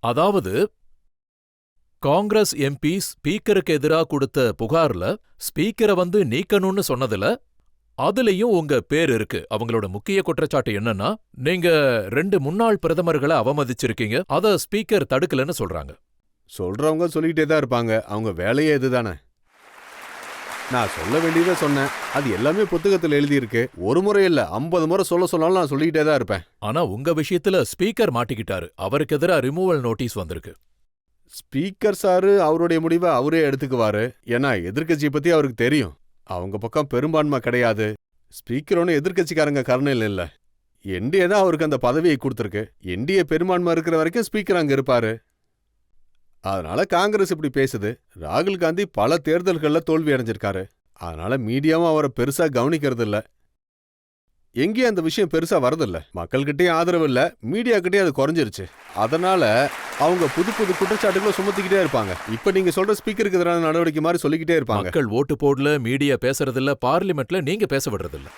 அதாவது காங்கிரஸ் எம்பி ஸ்பீக்கருக்கு எதிரா கொடுத்த புகார்ல ஸ்பீக்கரை வந்து நீக்கணும்னு சொன்னதுல அதுலயும் உங்க பேர் இருக்கு. அவங்களோட முக்கிய குற்றச்சாட்டு என்னன்னா, நீங்க 2 முன்னாள் பிரதமர்களை அவமதிச்சிருக்கீங்க. அத ஸ்பீக்கர் தடுக்கலன்னு சொல்றாங்க. சொல்றவங்க சொல்லிக்கிட்டே தான் இருப்பாங்க. அவங்க வேலையே இதுதானே. நான் சொல்ல வேண்டியதை சொன்னேன். அது எல்லாமே புத்தகத்தில் எழுதியிருக்கு. ஒரு முறை இல்ல 50 முறை சொல்ல சொன்னாலும் நான் சொல்லிக்கிட்டே தான் இருப்பேன். ஆனா உங்க விஷயத்துல ஸ்பீக்கர் மாட்டிக்கிட்டாரு. அவருக்கு எதிரா ரிமூவல் நோட்டீஸ் வந்திருக்கு. ஸ்பீக்கர் சாரு அவருடைய முடிவை அவரே எடுத்துக்குவாரு. ஏன்னா எதிர்க்கட்சியை பத்தி அவருக்கு தெரியும். அவங்க பக்கம் பெரும்பான்மை கிடையாது. ஸ்பீக்கர் ஒன்னும் எதிர்க்கட்சிக்காரங்க கருணையில் இல்ல. என்டிஏ தான் அவருக்கு அந்த பதவியை கொடுத்துருக்கு. என்டிஏ பெரும்பான்மை இருக்கிற வரைக்கும் ஸ்பீக்கர் அங்க இருப்பாரு. அதனால காங்கிரஸ் இப்படி பேசுது. ராகுல் காந்தி பல தேர்தல்கள்ல தோல்வி அடைஞ்சிருக்காரு. அதனால மீடியாவும் அவரை பெருசா கவனிக்கிறது இல்ல. எங்கேயும் அந்த விஷயம் பெருசா வரதில்ல. மக்கள்கிட்டயும் ஆதரவு இல்ல, மீடியா கிட்டே அது குறைஞ்சிருச்சு. அதனால அவங்க புது புது குற்றச்சாட்டுகளை சுமத்திக்கிட்டே இருப்பாங்க. இப்ப நீங்க சொல்ற ஸ்பீக்கருக்கு எதிரான நடவடிக்கை மாதிரி சொல்லிக்கிட்டே இருப்பாங்க. மக்கள் ஓட்டு போடல, மீடியா பேசுறதில்ல, பார்லிமெண்ட்ல நீங்க பேச விடுறதில்ல.